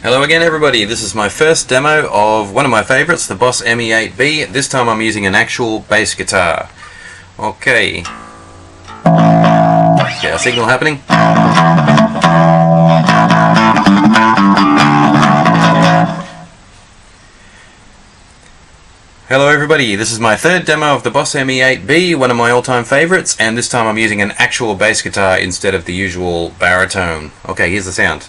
Hello again everybody, this is my first demo of one of my favourites, the Boss ME-8B. This time I'm using an actual bass guitar. Okay, our signal happening. Hello everybody, this is my third demo of the Boss ME-8B, one of my all-time favourites, and this time I'm using an actual bass guitar instead of the usual baritone. Okay, here's the sound.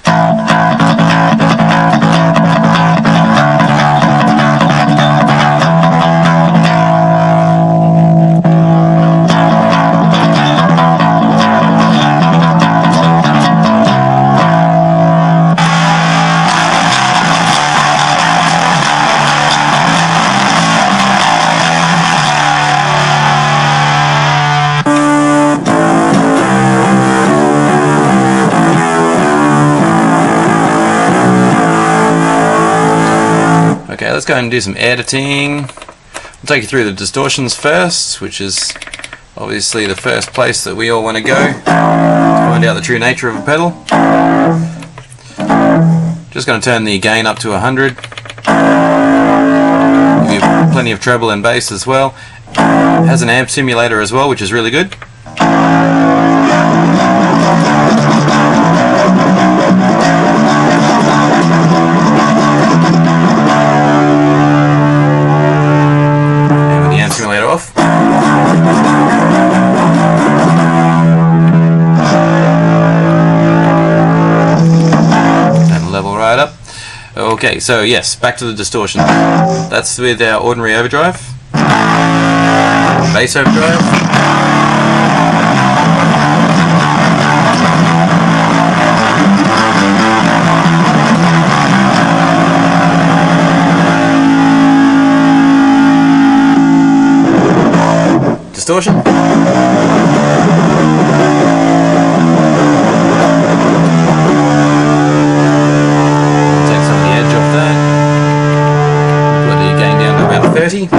Okay, let's go and do some editing. I'll take you through the distortions first, which is obviously the first place that we all want to go to find out the true nature of a pedal. Just going to turn the gain up to 100. Give you plenty of treble and bass as well. It has an amp simulator as well, which is really good. Simulator off. And level right up. Okay, so yes, back to the distortion. That's with our ordinary overdrive. Bass overdrive. Distortion. Take some of the edge off that. Put the gain down to about 30.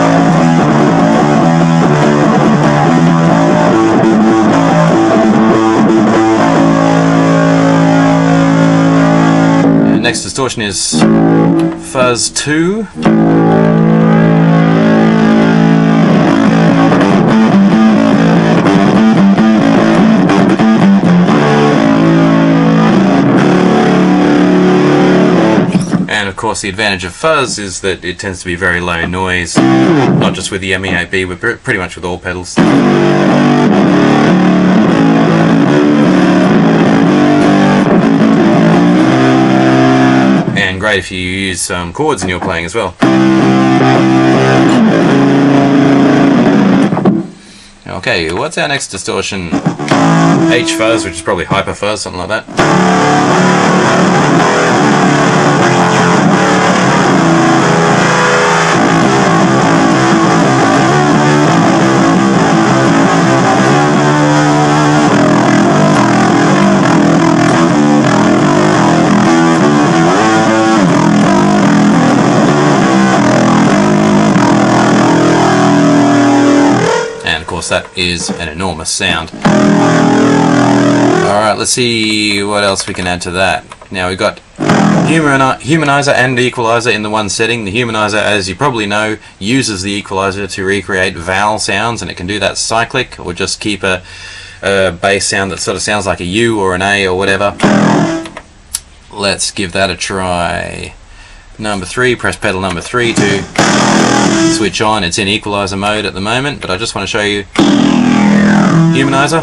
And next distortion is Fuzz 2. And of course the advantage of Fuzz is that it tends to be very low noise, not just with the ME-8B, but pretty much with all pedals. And great if you use some chords in your playing as well. Okay, what's our next distortion? H-Fuzz, which is probably Hyper-Fuzz, something like that. That is an enormous sound. Alright, let's see what else we can add to that. Now we've got humanizer and equalizer in the one setting. The humanizer, as you probably know, uses the equalizer to recreate vowel sounds, and it can do that cyclic or just keep a bass sound that sort of sounds like a U or an A or whatever. Let's give that a try. Number 3, press pedal number 3 to switch on. It's in equalizer mode at the moment, but I just want to show you humanizer.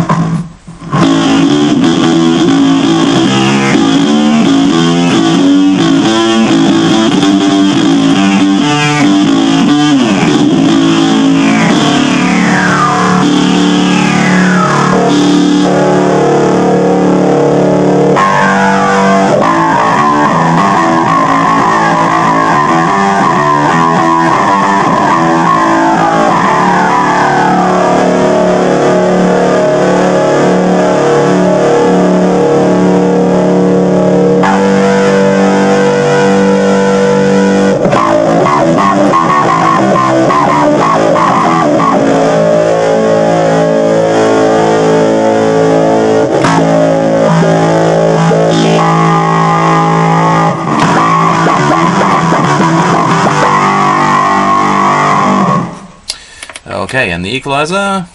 Okay, and the equalizer.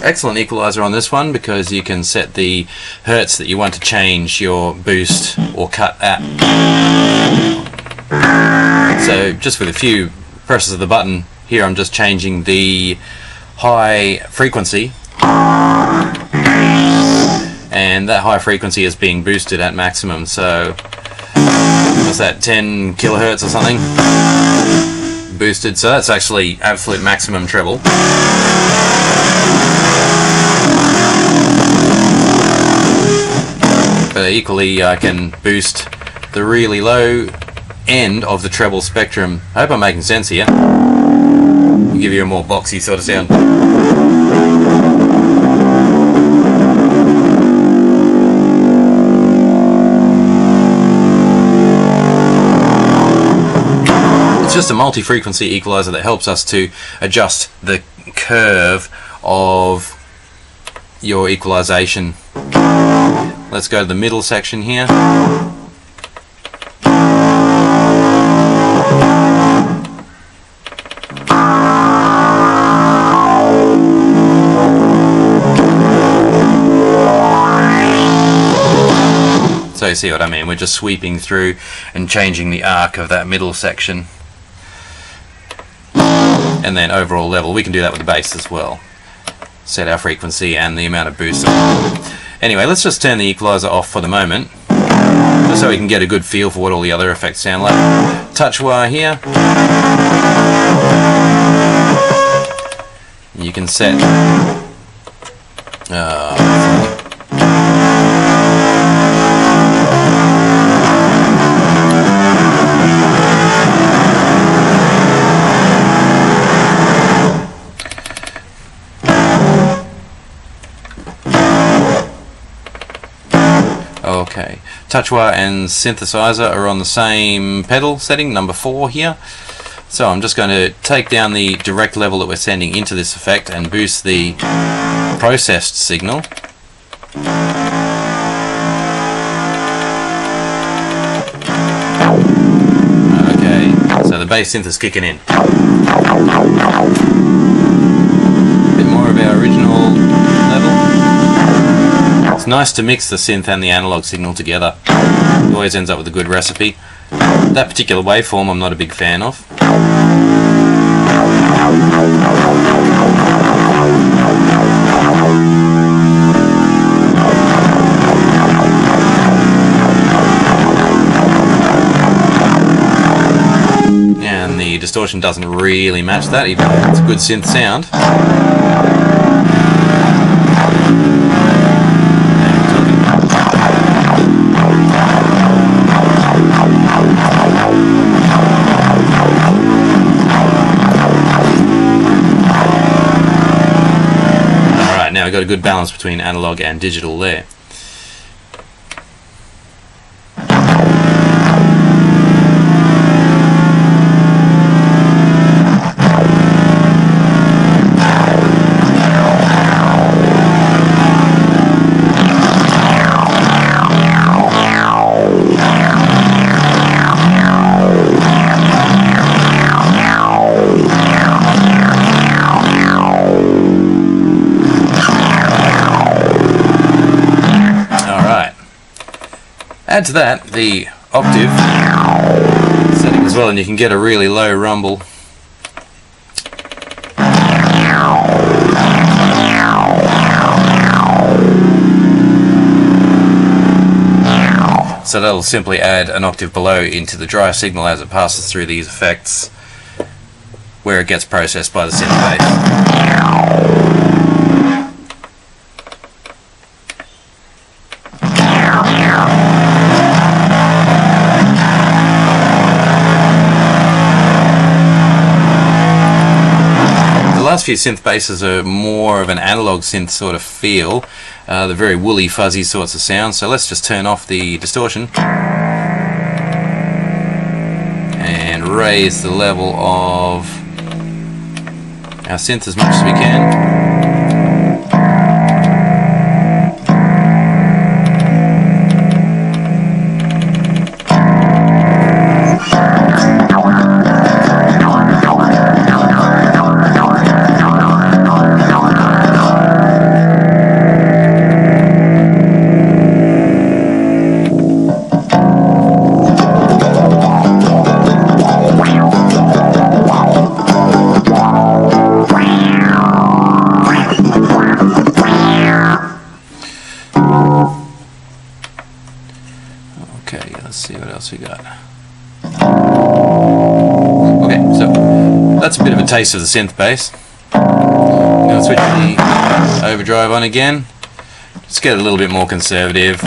Excellent equalizer on this one because you can set the hertz that you want to change your boost or cut at. So just with a few presses of the button here, I'm just changing the high frequency, and that high frequency is being boosted at maximum. So what's that, 10 kilohertz or something boosted, so that's actually absolute maximum treble. But equally I can boost the really low end of the treble spectrum. I hope I'm making sense here. I'll give you a more boxy sort of sound. It's just a multi-frequency equalizer that helps us to adjust the curve of your equalization. Let's go to the middle section here. So you see what I mean, we're just sweeping through and changing the arc of that middle section. And then overall level, we can do that with the bass as well. Set our frequency and the amount of boost. Anyway, let's just turn the equalizer off for the moment, just so we can get a good feel for what all the other effects sound like. Touch wire here. You can set okay, touch wire and synthesizer are on the same pedal setting, number 4 here. So I'm just going to take down the direct level that we're sending into this effect and boost the processed signal. Okay, so the bass synth is kicking in. A bit more of our original level. It's nice to mix the synth and the analog signal together. It always ends up with a good recipe. That particular waveform I'm not a big fan of. And the distortion doesn't really match that, even though it's a good synth sound. Now we've got a good balance between analog and digital there. Add to that the octave setting as well, and you can get a really low rumble. So that'll simply add an octave below into the dry signal as it passes through these effects, where it gets processed by the synth bass. The last few synth basses are more of an analog synth sort of feel. They're very woolly, fuzzy sorts of sounds. So let's just turn off the distortion and raise the level of our synth as much as we can. that's a bit of a taste of the synth bass. I'm going to switch the overdrive on again. Let's get a little bit more conservative.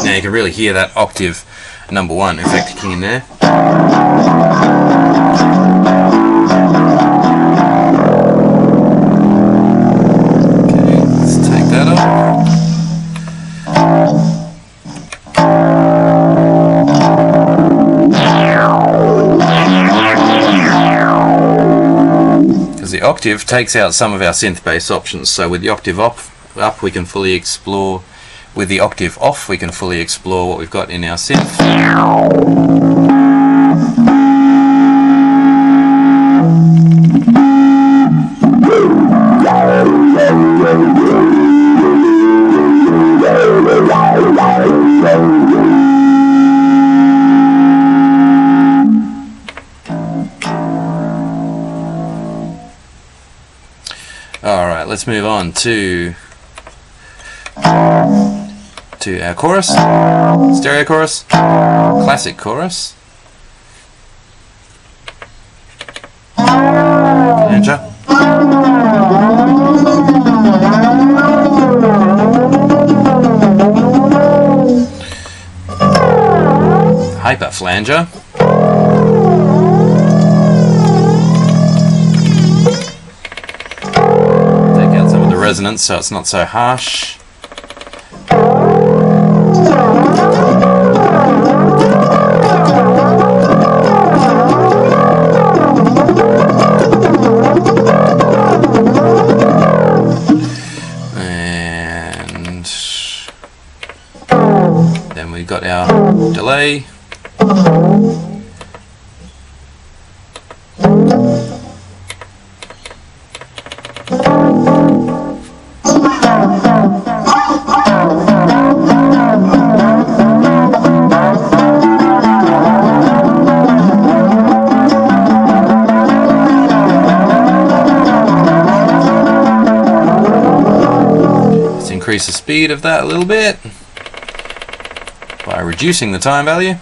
Now you can really hear that octave number 1 effect kicking in there. The octave takes out some of our synth bass options, so with the octave up we can fully explore, with the octave off we can fully explore what we've got in our synth. Alright, let's move on to our chorus, stereo chorus, classic chorus, flanger, hyper flanger, resonance so it's not so harsh. And then we've got our delay. Increase the speed of that a little bit by reducing the time value.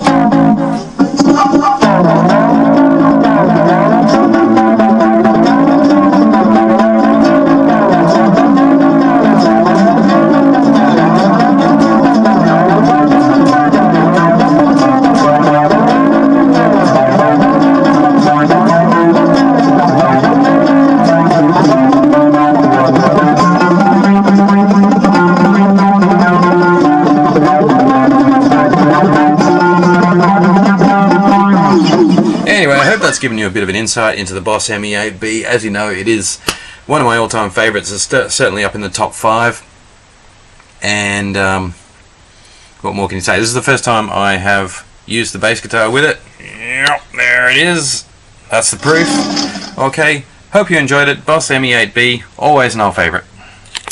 Anyway, I hope that's given you a bit of an insight into the Boss ME-8B. As you know, it is one of my all-time favourites. It's certainly up in the top 5. And what more can you say? This is the first time I have used the bass guitar with it. Yep, there it is. That's the proof. Okay, hope you enjoyed it. Boss ME-8B, always an old favourite.